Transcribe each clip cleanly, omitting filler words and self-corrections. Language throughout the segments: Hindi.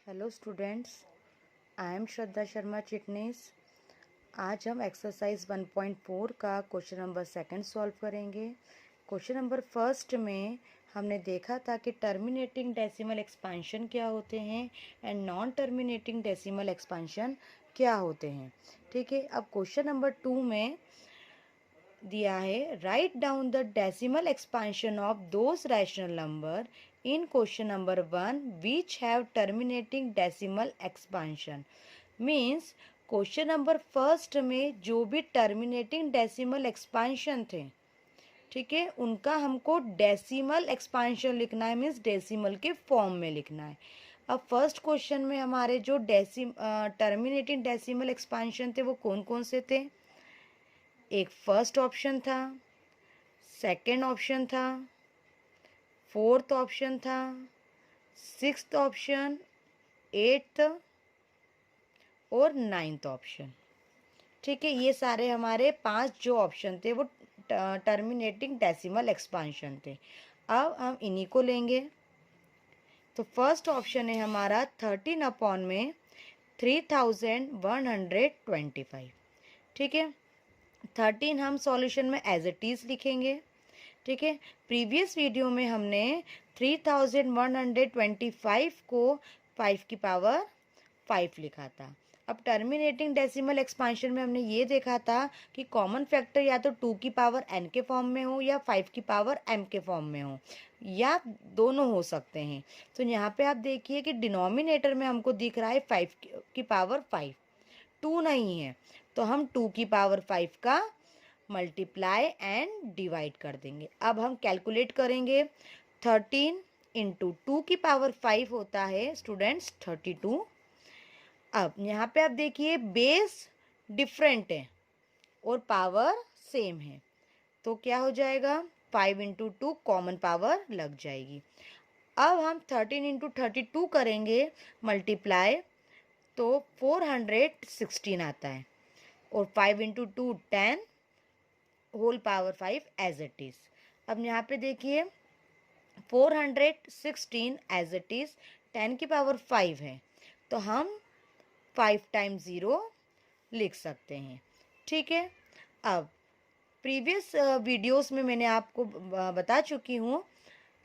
हेलो स्टूडेंट्स, आई एम श्रद्धा शर्मा चिटनीस। आज हम एक्सरसाइज 1.4 का क्वेश्चन नंबर सेकंड सॉल्व करेंगे। क्वेश्चन नंबर फर्स्ट में हमने देखा था कि टर्मिनेटिंग डेसिमल एक्सपेंशन क्या होते हैं and non terminating decimal expansion क्या होते हैं। ठीक है, अब क्वेश्चन नंबर 2 में दिया है, write down the decimal expansion of those rational number in question number 1 which have terminating decimal expansion. Means question number first में जो भी टर्मिनेटिंग डेसिमल एक्सपेंशन थे, ठीक है, उनका हमको डेसिमल एक्सपेंशन लिखना है, मीन्स डेसिमल के फॉर्म में लिखना है। अब फर्स्ट क्वेश्चन में हमारे जो टर्मिनेटिंग डेसिमल एक्सपेंशन थे वो कौन कौन से थे। एक फर्स्ट ऑप्शन था, सेकंड ऑप्शन था, फोर्थ ऑप्शन था, सिक्स्थ ऑप्शन, एट्थ और नाइन्थ ऑप्शन। ठीक है, ये सारे हमारे 5 जो ऑप्शन थे वो टर्मिनेटिंग डेसिमल एक्सपेंशन थे। अब हम इन्हीं को लेंगे। तो फर्स्ट ऑप्शन है हमारा 13 अपॉन में 3125। ठीक है, 13 हम सॉल्यूशन में एज इट इज़ लिखेंगे। ठीक है, प्रीवियस वीडियो में हमने 3125 को 5 की पावर 5 लिखा था। अब टर्मिनेटिंग डेसिमल एक्सपेंशन में हमने ये देखा था कि कॉमन फैक्टर या तो 2 की पावर n के फॉर्म में हो या 5 की पावर m के फॉर्म में हो, या दोनों हो सकते हैं। तो यहाँ पे आप देखिए कि डिनोमिनेटर में हमको दिख रहा है 5 की पावर 5, 2 नहीं है, तो हम 2 की पावर 5 का मल्टीप्लाई एंड डिवाइड कर देंगे। अब हम कैलकुलेट करेंगे। 13 इंटू 2 की पावर 5 होता है स्टूडेंट्स 32। अब यहाँ पे आप देखिए बेस डिफरेंट है और पावर सेम है, तो क्या हो जाएगा, 5 इंटू 2 कॉमन पावर लग जाएगी। अब हम 13 इंटू 32 करेंगे मल्टीप्लाई, तो 416 आता है, और 5 into 2 10 whole power 5 as it is. अब यहाँ पे देखिए 416 एज इट इज़ 10 की पावर 5 है, तो हम 5 टाइम्स 0 लिख सकते हैं। ठीक है, अब प्रीवियस वीडियोस में मैंने आपको बता चुकी हूँ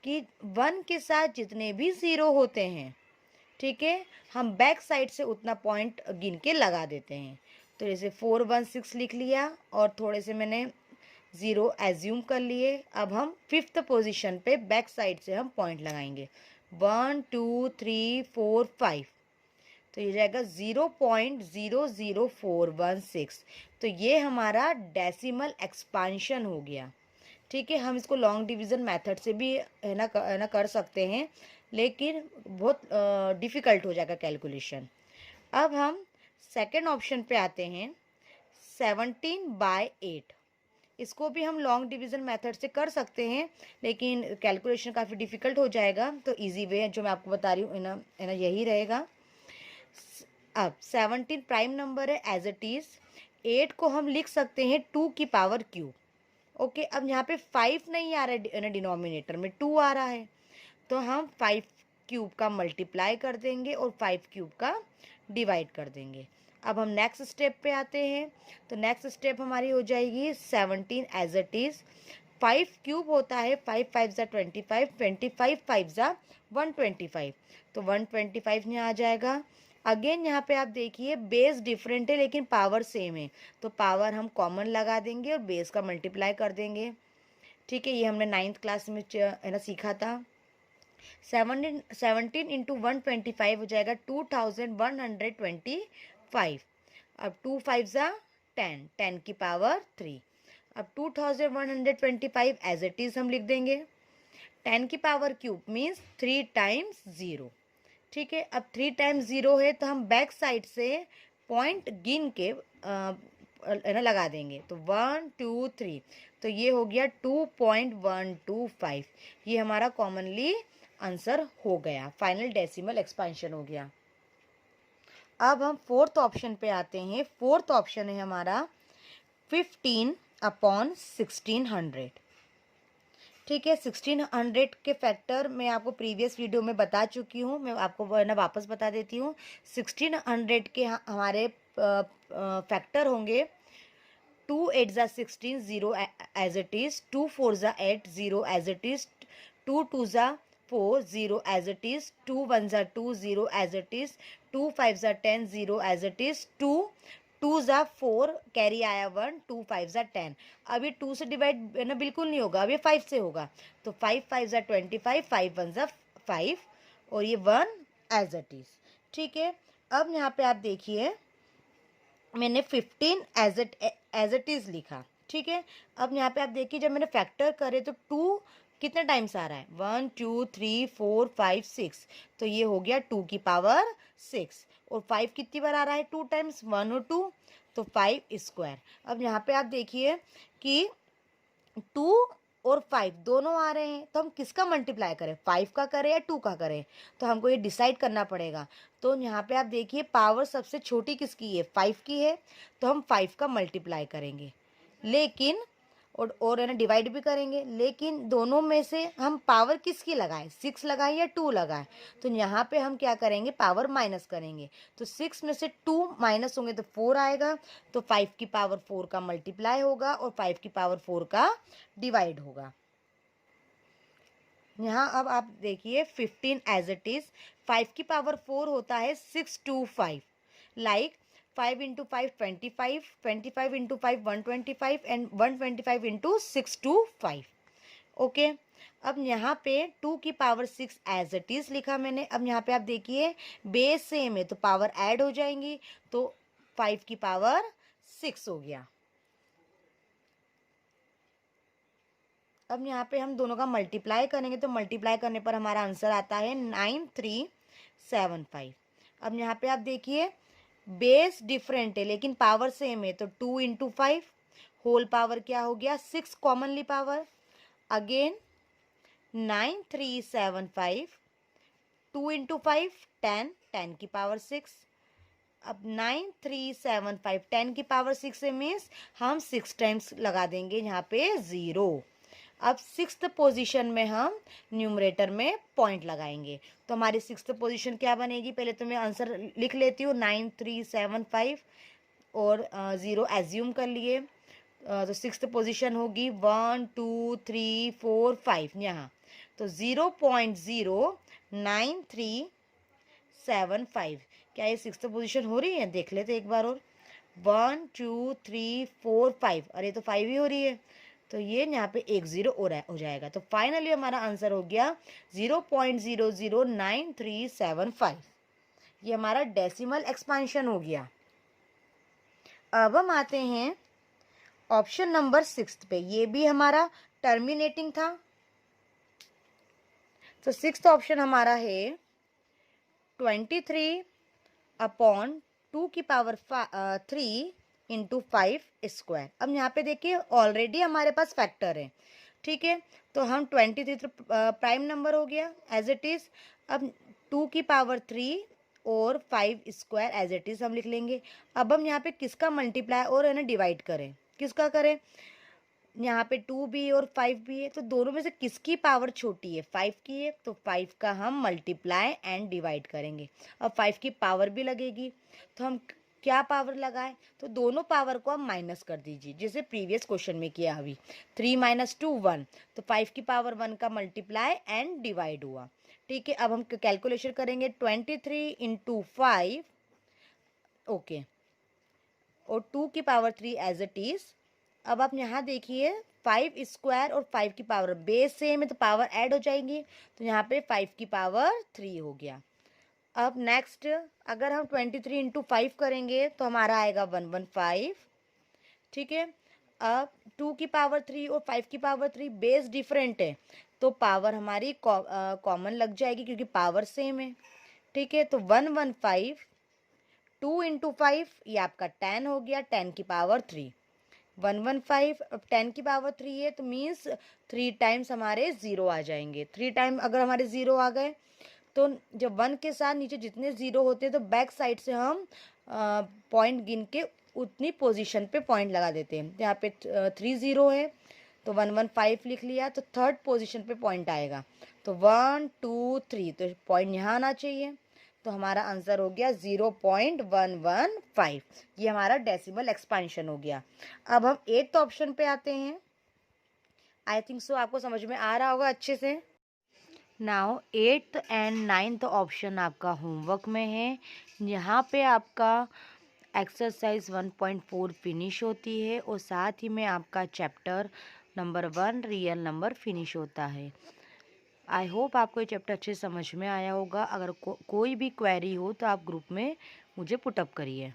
कि 1 के साथ जितने भी 0 होते हैं, ठीक है, हम बैक साइड से उतना पॉइंट गिन के लगा देते हैं। तो जैसे 416 लिख लिया और थोड़े से मैंने 0 एज्यूम कर लिए। अब हम 5th पोजीशन पे बैक साइड से हम पॉइंट लगाएंगे, 1 2 3 4 5, तो ये जाएगा 0.00416। तो ये हमारा डेसिमल एक्सपांशन हो गया। ठीक है, हम इसको लॉन्ग डिवीज़न मेथड से भी है ना कर सकते हैं, लेकिन बहुत डिफ़िकल्ट हो जाएगा कैलकुलेशन। अब हम सेकंड ऑप्शन पे आते हैं, 17/8। इसको भी हम लॉन्ग डिवीज़न मेथड से कर सकते हैं, लेकिन कैलकुलेशन काफ़ी डिफ़िकल्ट हो जाएगा, तो इजी वे जो मैं आपको बता रही हूँ है ना यही रहेगा। अब 17 प्राइम नंबर है एज इट इज़, 8 को हम लिख सकते हैं 2 की पावर क्यूब। ओके, अब यहाँ पे 5 नहीं आ रहा है डिनोमिनेटर में, 2 आ रहा है, तो हम 5 क्यूब का मल्टीप्लाई कर देंगे और 5 क्यूब का डिवाइड कर देंगे। अब हम नेक्स्ट स्टेप पे आते हैं। तो नेक्स्ट स्टेप हमारी हो जाएगी 17 एज इट इज़, 5 क्यूब होता है 5 5 ज़ा 25, 25 5 ज़ा 125, तो 125 यहाँ आ जाएगा। अगेन यहाँ पे आप देखिए बेस डिफरेंट है लेकिन पावर सेम है, तो पावर हम कॉमन लगा देंगे और बेस का मल्टीप्लाई कर देंगे। ठीक है, ये हमने 9th क्लास में है ना सीखा था। 17 इंटू 125 हो जाएगा 2125। अब 2 5 ज़ा 10, 10 की पावर 3। अब 2125 एज इट इज़ हम लिख देंगे। 10 की पावर क्यूब मीन्स 3 टाइम्स 0। ठीक है, अब 3 टाइम्स 0 है, तो हम बैक साइड से पॉइंट गिन के है ना लगा देंगे, तो 1 2 3, तो ये हो गया 2.125। ये हमारा कॉमनली आंसर हो गया, फाइनल डेसिमल एक्सपेंशन हो गया। अब हम फोर्थ ऑप्शन पे आते हैं। फोर्थ ऑप्शन है हमारा 15/1600। ठीक है, 1600 के फैक्टर मैं आपको प्रीवियस वीडियो में बता चुकी हूँ, मैं आपको ना वापस बता देती हूँ। 1600 के हमारे फैक्टर होंगे 2 8 ज़ा 16 0 एज इट इज़, 2 4 ज़ा 8 0 एज इट इज़, 2 2 ज़ा 4 0 एज इट इज़, 2 1 ज़ा 2 0 एज इट इज़, 2 5 ज़ा 10 0 एज इट इज़, 2 2 ज़ा 4 कैरी आया 1, 2 5 ज़ा 10। अब ये 2 से डिवाइड ना बिल्कुल नहीं होगा, अब ये 5 से होगा, तो 5 5 ज़ा 25, 5 1 ज़ा 5 और ये 1 एज इट इज़। ठीक है, अब यहाँ पे आप देखिए मैंने 15 एज इट इज़ लिखा। ठीक है, अब यहाँ पे आप देखिए जब मैंने फैक्टर करे तो 2 कितने टाइम्स आ रहा है, 1 2 3 4 5 6, तो ये हो गया 2 की पावर 6। और 5 कितनी बार आ रहा है, 2 टाइम्स, 1 और 2, तो 5 स्क्वायर। अब यहाँ पे आप देखिए कि 2 और 5 दोनों आ रहे हैं, तो हम किसका मल्टीप्लाई करें, 5 का करें या 2 का करें, तो हमको ये डिसाइड करना पड़ेगा। तो यहाँ पे आप देखिए पावर सबसे छोटी किसकी है, 5 की है, तो हम 5 का मल्टीप्लाई करेंगे, लेकिन और है ना डिवाइड भी करेंगे, लेकिन दोनों में से हम पावर किसकी लगाएं, 6 लगाएं या 2 लगाएं, तो यहाँ पे हम क्या करेंगे, पावर माइनस करेंगे। तो 6 में से 2 माइनस होंगे तो 4 आएगा, तो 5 की पावर 4 का मल्टीप्लाई होगा और 5 की पावर 4 का डिवाइड होगा। यहाँ अब आप देखिए 15 एज इट इज, 5 की पावर 4 होता है 6 to 5, like 5 into 5 25, 25 into 5 125 and 125 into 6 to 5। Okay, अब यहाँ पे 2 की पावर 6 एज इट इज लिखा मैंने। अब यहाँ पे आप देखिए बेस सेम है तो पावर ऐड हो जाएंगी, तो 5 की पावर 6 हो गया। अब यहाँ पे हम दोनों का मल्टीप्लाई करेंगे, तो मल्टीप्लाई करने पर हमारा आंसर आता है 9375। अब यहाँ पे आप देखिए बेस डिफरेंट है लेकिन पावर सेम है, तो 2 इंटू 5 होल पावर क्या हो गया, 6 कॉमनली पावर, अगेन 9375, 2 इंटू 5 10, 10 की पावर 6। अब 9375 10 की पावर 6 से मीन्स हम 6 टाइम्स लगा देंगे यहाँ पे 0। अब 6th पोजीशन में हम न्यूमरेटर में पॉइंट लगाएंगे, तो हमारी 6th पोजीशन क्या बनेगी, पहले तो मैं आंसर लिख लेती हूँ 9375 और 0 एज्यूम कर लिए, तो 6th पोजीशन होगी 1 2 3 4 5 यहाँ, तो 0.09375। क्या ये 6th पोजीशन हो रही है, देख लेते एक बार और, 1 2 3 4 5, अरे तो 5 ही हो रही है, तो ये यहाँ पे 1 0 हो जाएगा। तो फाइनली हमारा आंसर हो गया 0.009375। ये हमारा डेसिमल एक्सपांशन हो गया। अब हम आते हैं ऑप्शन नंबर 6 पे, ये भी हमारा टर्मिनेटिंग था, तो 6th ऑप्शन हमारा है 23/2 की पावर 3 इंटू 5 स्क्वायर। अब यहाँ पे देखिए ऑलरेडी हमारे पास फैक्टर है, ठीक है, तो हम 23 प्राइम नंबर हो गया एज इट इज। अब 2 की पावर 3 और 5 स्क्वायर एज इट इज हम लिख लेंगे। अब हम यहाँ पे किसका मल्टीप्लाई और है ना डिवाइड करें, किसका करें, यहाँ पे 2 भी और 5 भी है, तो दोनों में से किसकी पावर छोटी है, 5 की है, तो 5 का हम मल्टीप्लाई एंड डिवाइड करेंगे। अब 5 की पावर भी लगेगी, तो हम क्या पावर लगाए, तो दोनों पावर को आप माइनस कर दीजिए, जैसे प्रीवियस क्वेश्चन में किया अभी, 3 - 2 1, तो 5 की पावर 1 का मल्टीप्लाई एंड डिवाइड हुआ। ठीक है, अब हम कैलकुलेशन करेंगे 23 इंटू 5, ओके, और 2 की पावर 3 एज इट इज। अब आप यहाँ देखिए 5 स्क्वायर और 5 की पावर बेस सेम है तो पावर ऐड हो जाएंगी, तो यहाँ पे 5 की पावर 3 हो गया। अब नेक्स्ट अगर हम 23 इंटू 5 करेंगे तो हमारा आएगा 115। ठीक है, अब 2 की पावर 3 और 5 की पावर 3 बेस डिफरेंट है, तो पावर हमारी कॉमन लग जाएगी क्योंकि पावर सेम है। ठीक है, तो 115, 2 इंटू 5 ये आपका 10 हो गया, 10 की पावर 3, 115। अब 10 की पावर 3 है तो मीन्स 3 टाइम्स हमारे 0 आ जाएंगे। 3 टाइम अगर हमारे 0 आ गए तो जब 1 के साथ नीचे जितने 0 होते हैं तो बैक साइड से हम पॉइंट गिन के उतनी पोजीशन पे पॉइंट लगा देते हैं। यहाँ पे 3 0 है तो 115 लिख लिया, तो थर्ड पोजीशन पे पॉइंट आएगा। तो 1 2 3, तो पॉइंट यहाँ आना चाहिए। तो हमारा आंसर हो गया 0.115। ये हमारा डेसिमल एक्सपेंशन हो गया। अब हम 8th ऑप्शन पे आते हैं। आई थिंक सो आपको समझ में आ रहा होगा अच्छे से। Now 8th and 9th option आपका होमवर्क में है। यहाँ पे आपका एक्सरसाइज 1.4 फिनिश होती है और साथ ही में आपका chapter number 1 real number finish होता है। आई होप आपको ये चैप्टर अच्छे समझ में आया होगा। अगर कोई भी क्वेरी हो तो आप ग्रुप में मुझे पुटअप करिए।